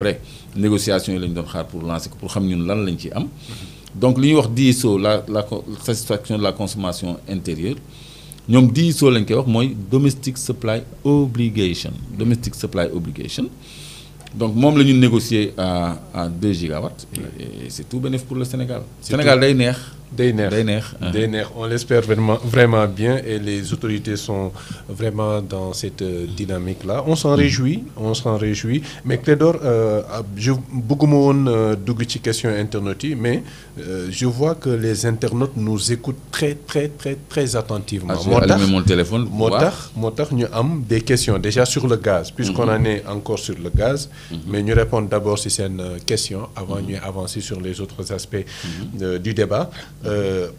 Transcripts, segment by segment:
après négociation yi la ñu doon xaar pour lancer ko pour xam ñun lan lañ ci am. donc li ñuy wax DSO la satisfaction de la consommation intérieure ñoom DSO lañ koy wax mooy domestic supply obligation donc moom la ñu négocier à 2 gigawatts. et c'est tout bénéf pour le Sénégal. Sénégal day neex. day neex on l'espère vraiment bien et les autorités sont vraiment dans cette dynamique là on s'en réjouit mais Clédor je bëgguma woon dugg ci question internautes yi mais je vois que les internautes nous écoutent très attentivement. moo tax mon téléphone. moo tax ñu am des questions déjà sur le gaz. puisqu'on en est encore sur le gaz. mais ñu répondre d'abord si seen question avant ñuy avancer sur les autres aspects du débat.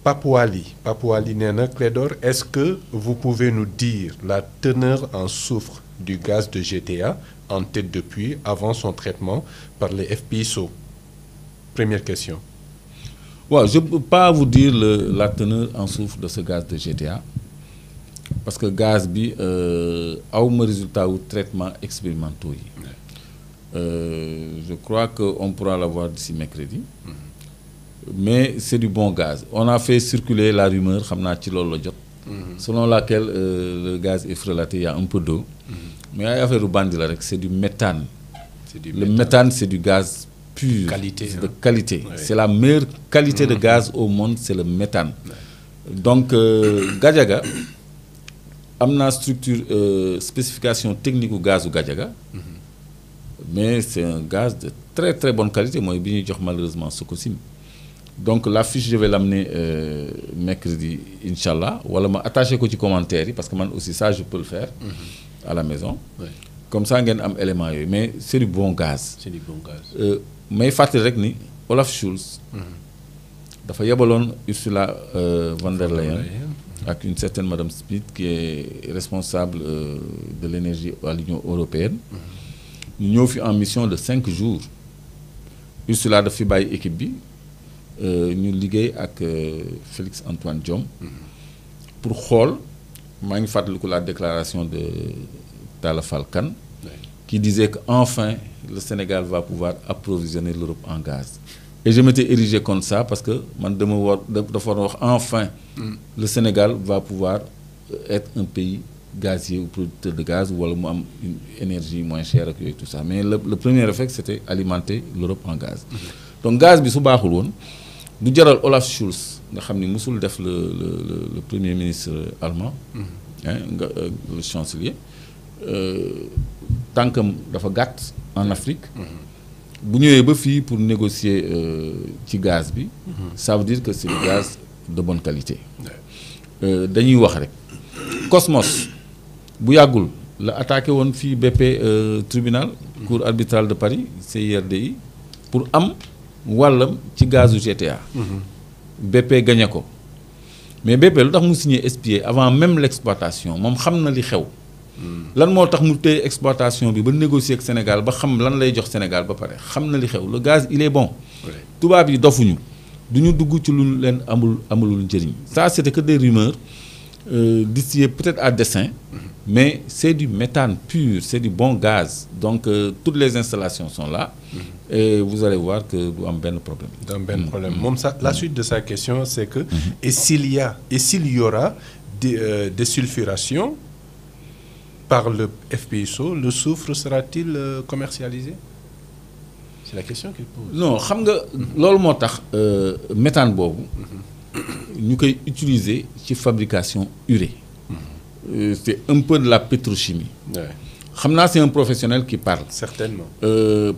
Papouali nee na Clédor, est-ce que vous pouvez nous dire la teneur en soufre du gaz de GTA en tête de puits avant son traitement par les FPSO? Première question. Je ne peux pas vous dire la teneur en soufre de ce gaz de GTA parce que gaz bi awma résultat wu traitement expérimentaux yi. Je crois qu'on pourra l'avoir d'ici mercredi. Mais c'est du bon gaz. On a fait circuler la rumeur, selon laquelle le gaz est frelaté, il y a un peu d'eau. Mais il y a affaire bandi là, c'est du méthane. Le méthane, c'est du gaz pur, de qualité. Ouais. C'est la meilleure qualité de gaz au monde, c'est le méthane. Donc, Gadiaga, amna structure spécification technique au gaz au Gadiaga. Mais c'est un gaz de très bonne qualité. Moi, je malheureusement Sokosim. Donc la fiche je vais l'amener mercredi Inch'Allah wala ma attaché ko ci commentaire yi parce que man aussi ça je peux le faire à la maison. Comme ça ngeen am élément yooyu mais c'est du bon gaz. may fàttali rek ni Olaf Scholz dafa yebaloon Ursula von der Leyen ak une certaine madame Smith qui est responsable de l'énergie à l'Union européenne. ñu ñëw fi en mission de 5 jours Ursula daf fi bàyyi équipe bi. ñu liggéey ak Félix Antoine Diome pour xool maa ngi fàttaliku la déclaration de Talla Fall Kane qui disait que enfin le Sénégal va pouvoir approvisionner l'Europe en gaz et je m'étais érigé comme ça parce que man dafa wax enfin le Sénégal va pouvoir être un pays gazier ou producteur de gaz wala mu am une énergie moins chère ak yooyu tout ça mais le premier réflexe c'était alimenter l'Europe en gaz donc gaz bi su baaxul woon du jaral Olaf Scholz nga xam ni musul def le premier ministre allemand le chancelier tànkam dafa gàtt en Afrique bu ñëwee ba fii pour négocier ci gaz bi ça veut dire que c'est du gaz de bonne qualité dañuy wax rek Cosmos bu yàggul la attaqué woon fii BP tribunal cour arbitrale de Paris CIRDI pour am wàllam ci gazu GTA. BP gagné ko mais BP lu tax mu signé SPA avant même l'exploitation moom xam na li xew. lan moo tax mu téye exploitation bi ba négocier ak Sénégal ba xam lan lay jox Sénégal ba pare xam na li xew le gaz il est bon. tubaab yi dofuñu du ñu dugg ci lu leen amulul njëriñ. ça c'était que des rumeurs distillées peut-être à dessein. Mais c'est du méthane pur, c'est du bon gaz. Donc toutes les installations sont là et vous allez voir que du am benn problème. La suite de sa question c'est que et s'il y aura des sulfurations par le FPSO, le soufre sera-t-il commercialisé? C'est la question qu'il pose. Non, xam nga loolu moo tax méthane boobu ñu koy utiliser ci fabrication urée. C'est un peu de la pétrochimie. xam naa c'est un professionnel qui parle. Certainement.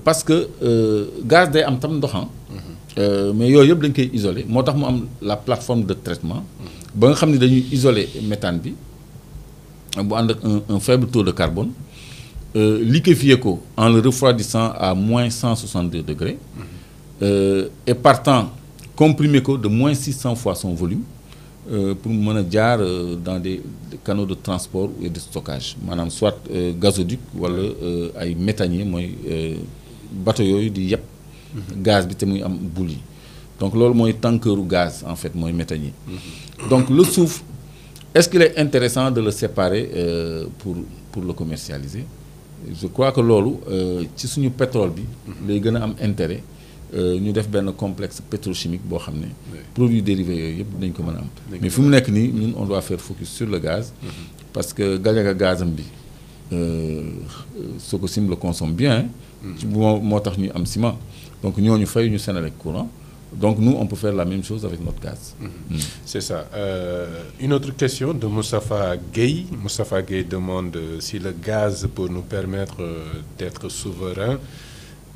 Parce que gaz day am tam ndox mais yooyu yëpp dañ koy isoler moo tax mu am la plateforme de traitement. ba nga xam ne dañuy isoler méthane bi bu ànd ak un faible taux de carbone liquéfier ko en le refroidissant à moins 162 degrés. Et partant comprimer ko de moins 600 fois son volume. Pour mën a jaar dans des canaux de transport et de stockage maanaam soit gazoduc wala ay méthanier mooy bateau yooyu di yeb gaz bi te muy am boule yi donc loolu mooy tankeuru gaz en fait mooy méthanier. Donc le soufre est-ce qu'il est intéressant de le séparer pour le commercialiser? je crois que loolu ci suñu pétrole bi. lay gën a am intérêt ñu def benn complexe pétrochimique boo xam ne. produits dérivés yooyu yëpp dañ ko mën a am. mais fi mu nekk nii ñun on doit faire focus sur le gaz. parce que Gadiaga gazam bi Sococim le consomme bien. moo tax ñuy am ciment donc ñooñu fay ñu Senelec courant. Donc nous, on peut faire la même chose avec notre gaz. C'est ça. Une autre question de Moustapha Gueye. Moustapha Gueye demande si le gaz peut nous permettre d'être souverain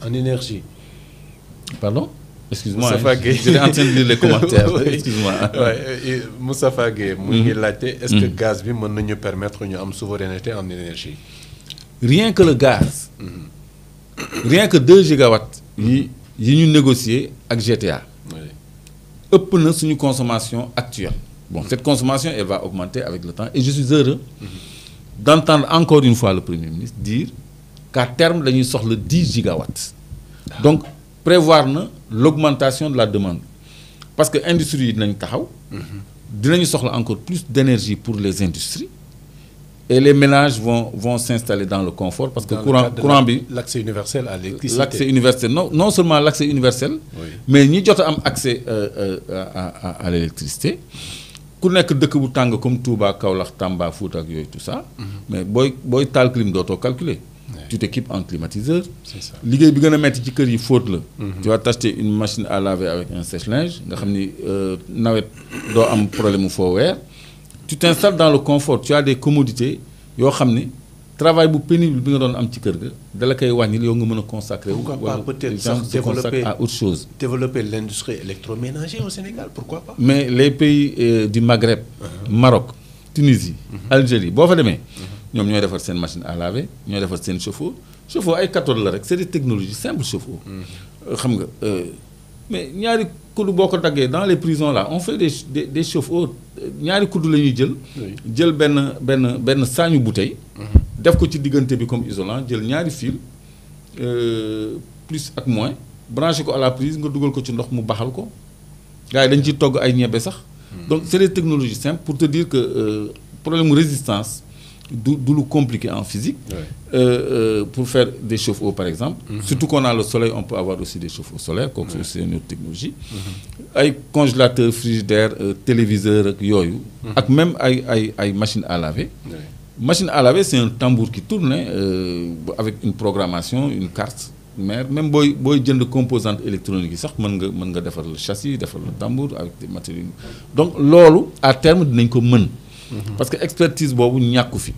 en énergie. Pardon? Excuse-moi, Moustapha Gueye. j'étais en train de lire les commentaires. Oui. Excuse-moi. Ouais. Moustapha Gueye, est-ce que le gaz peut nous permettre une souveraineté en énergie? Rien que le gaz, rien que 2 gigawatts, yi ñu négocier avec GTA. Ëpp na suñu consommation actuelle. Bon, cette consommation, elle va augmenter avec le temps. Et je suis heureux d'entendre encore une fois le Premier ministre dire qu'à terme, nous sortons le 10 gigawatts. Donc, prévoir l'augmentation de la demande. Parce que l'industrie, nous sortons encore plus d'énergie pour les industries. Et les ménages vont s'installer dans le confort parce que courant l'accès universel à l'électricité. L'accès universel, non seulement l'accès universel, mais nous avons accès à l'électricité. Ku nek dëkk bu tàng comme Touba, Kaolack, Tamba, Fouta ak yooyu tout ça. Mais boy tal clim dootoo calculer. Tu t'équipes en climatiseur. C'est ça. Liggéey bi gën a metti ci kër yi fóot la. Tu vas t'acheter une machine à laver avec un sèche-linge nga xam ni nawet doo am problème mu foo weer. Tu t'installes dans le confort, tu as des commodités yoo xam ni travail bu pénible bi nga doon am ci kër ga da la koy wàññil yow nga mën a consacrer. Pourquoi pas peut-être à autre chose. Développer l'industrie électroménager au Sénégal, pourquoi pas? Mais les pays du Maghreb, Maroc, Tunisie, Algérie boo fa demee ñoom ñooy defar seen machine à laver ñooy defar seen chauffe-eau ay cathode la rek c'est des technologies simples chauffe-eau. xam nga mais ñaari kudd boo ko daggee dans les prisons là on fait des chauffe-eau ñaari kudd la ñuy jël benn saañu bouteille. def ko ci diggante bi comme isolant jël ñaari fil plus ak moins branché ko à la prise nga dugal ko ci ndox mu baxal ko gars yi dañ ciy togg ay ñebbe sax. donc c'est des technologies simples pour te dire que problème de résistance du compliqué en physique. Pour faire des chauffe-eau par exemple. Surtout qu'on a le soleil, on peut avoir aussi des chauffe-eau solaires, comme c'est une autre technologie. Avec congélateur, frigidaire, téléviseur, yoyu, avec même avec machine à laver. Machine à laver, c'est un tambour qui tourne avec une programmation, une carte. Mais même si vous avez des composantes électroniques, vous pouvez faire le châssis, faire le tambour avec des matériaux. Donc, lolo, à terme, nous pouvons. Parce que l'expertise, c'est ce fi.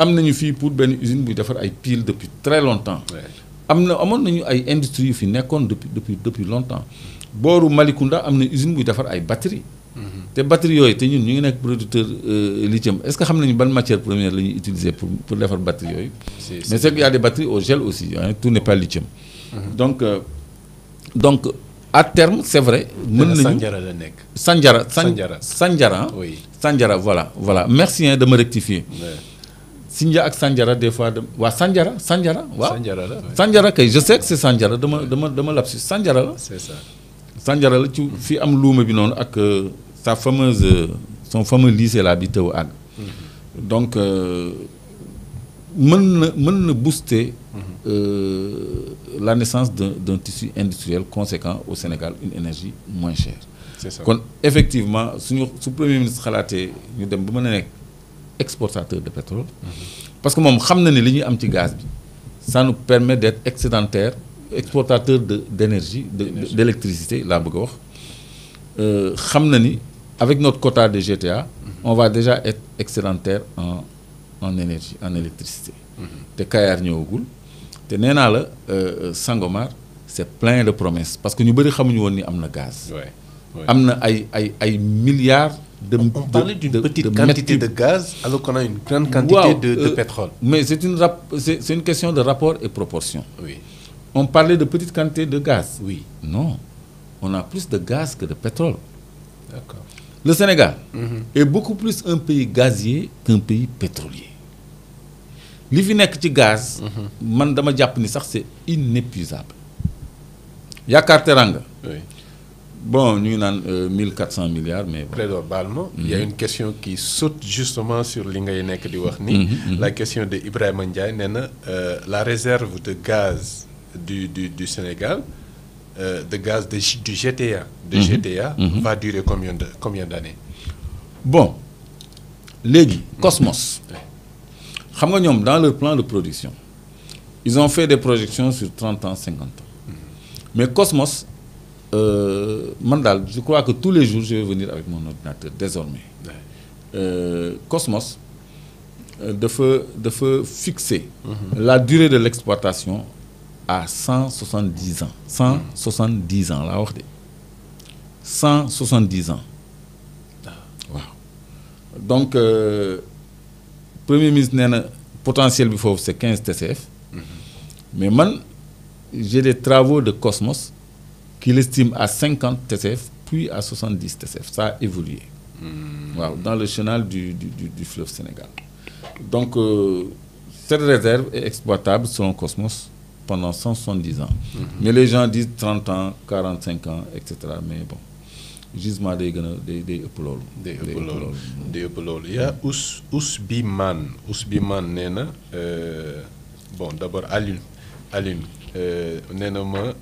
Am nañu fi pour ben usine bu défar ay piles depuis très longtemps. Amon nañu ay industries fi nekkoon depuis longtemps. Boru Malicounda am na usine bu défar ay batteries. Té batteries yoy té ñun ñu ngi nekk producteur lithium. Est-ce que xam nañu ban matière première la ñuy utiliser pour défar batteries yoy? Mais c'est qu'il y a des batteries au gel aussi, hein, tout n'est pas lithium. Donc à terme, c'est vrai. Sandiara la nek. Sandiara. Oui. Sandiara, voilà. Merci de me rectifier. Sindia ak Sandiara des fois Sandiara. Sandiara kay je sais que c'est Sandiara dama lapsus Sandiara la. C'est ça. Sandiara la ci fi am luuma bi non ak son fameux lycée là bi tew ag. Donc mën na booster la naissance d'un tissu industriel conséquent au Sénégal, une énergie moins chère. C'est ça. Donc, effectivement, si le Premier ministre Khalaté, nous sommes exportateurs de pétrole, parce que nous savons que le gaz, ça nous permet d'être excédentaires, exportateurs d'énergie, d'électricité, là, avec notre quota de GTA, on va déjà être excédentaire en énergie, en électricité. Te Kayar ñëwagul te nee naa la Sangomar c'est plein de promesses parce que ñu bëri xamuñu woon ni am na gaz. am na ay milliards de. On parlait d'une petite quantité de gaz alors qu'on a une grande quantité de pétrole. Mais c'est une question de rapport et proportion. Oui. On parlait de petite quantité de gaz. Oui. Non, on a plus de gaz que de pétrole. D'accord. Le Sénégal est beaucoup plus un pays gazier qu'un pays pétrolier. Li fi nek ci gaz man dama japp ni sax c'est inépuisable. Yakar Teranga Bon, nous avons 1400 milliards, mais bon. Clédor Balma, il y a une question qui saute justement sur l'Ingayenek di Wahni. La question de Ibrahim Ndiaye, la réserve de gaz du Sénégal, de gaz du GTA, va durer combien d'années? Bon, Légui, Cosmos, dans leur plan de production, ils ont fait des projections sur 30 ans, 50 ans. Mais Cosmos, Mandal, je crois que tous les jours, je vais venir avec mon ordinateur, désormais. Cosmos, de fixer la durée de l'exploitation à 170 ans. 170 ans, là, 170 ans. Wow. Donc, Premier ministre, le potentiel c'est 15 TCF. Mais moi, j'ai des travaux de Cosmos qui l'estiment à 50 TCF, puis à 70 TCF. Ça a évolué. Wow, dans le chenal du fleuve Sénégal. Donc, cette réserve est exploitable selon Cosmos pendant 170 ans. Mais les gens disent 30 ans, 45 ans, etc. Mais bon, gisement des épaules. Des épaules. Il y a Ousbiman Nena. Bon, d'abord, Aline. Néanmoins,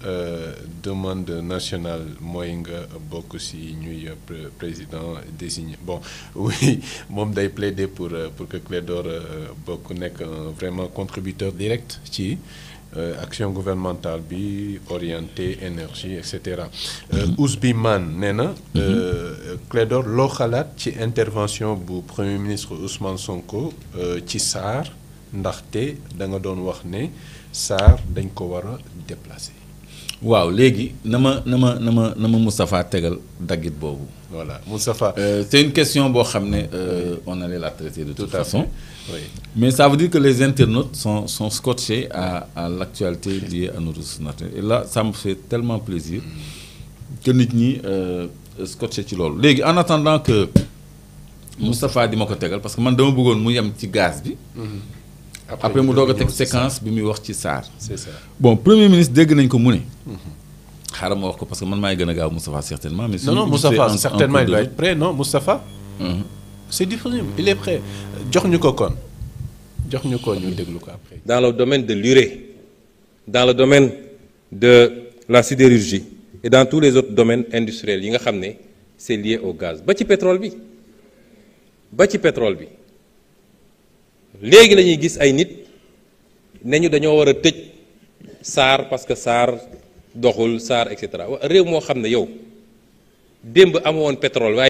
demande nationale Moïnga beaucoup si nous président désigné. Bon, oui, moi j'ai plaidé pour que Clédor beaucoup n'est vraiment contributeur direct ci action gouvernementale bi orientée énergie etc. Ousbiman Nena Clédor lo xalat ci intervention bu premier ministre Ousmane Sonko ci SAR ndaxte da nga doon wax ne SAR dañ ko wara déplacer. Waaw légui nama Moustapha tegal dagit bobu. Voilà Moustapha. C'est une question bo xamné on allait la traiter de toute façon. Oui. Mais ça veut dire que les internautes sont scotchés à l'actualité liée à nos ressources naturelles. Et là ça me fait tellement plaisir que nit ñi scotché ci lolu. Légui en attendant que Moustapha di mako tegal parce que man dama bëggone mu yam ci gaz bi. Après mu doog a teg séquence bi muy wax ci SAR. C'est ça. Bon premier ministre dégg nañ ko mu ne. xaaral ma wax ko parce que man maay gën a gaaw Moustapha certainement. Mais non Moustapha certainement il va être prêt non Moustapha. C'est disponible il est prêt jox ñu ko kon jox ñu ko ñu déglu ko après. Dans le domaine de l'urée, dans le domaine de la sidérurgie et dans tous les autres domaines industriels yi nga xam ne c'est lié au gaz ba ci pétrole bi léegi la ñuy gis ay nit ne ñu dañoo war a tëj SAR parce que SAR doxul SAR et cetera réew moo xam ne yow démb amoon pétrole waaye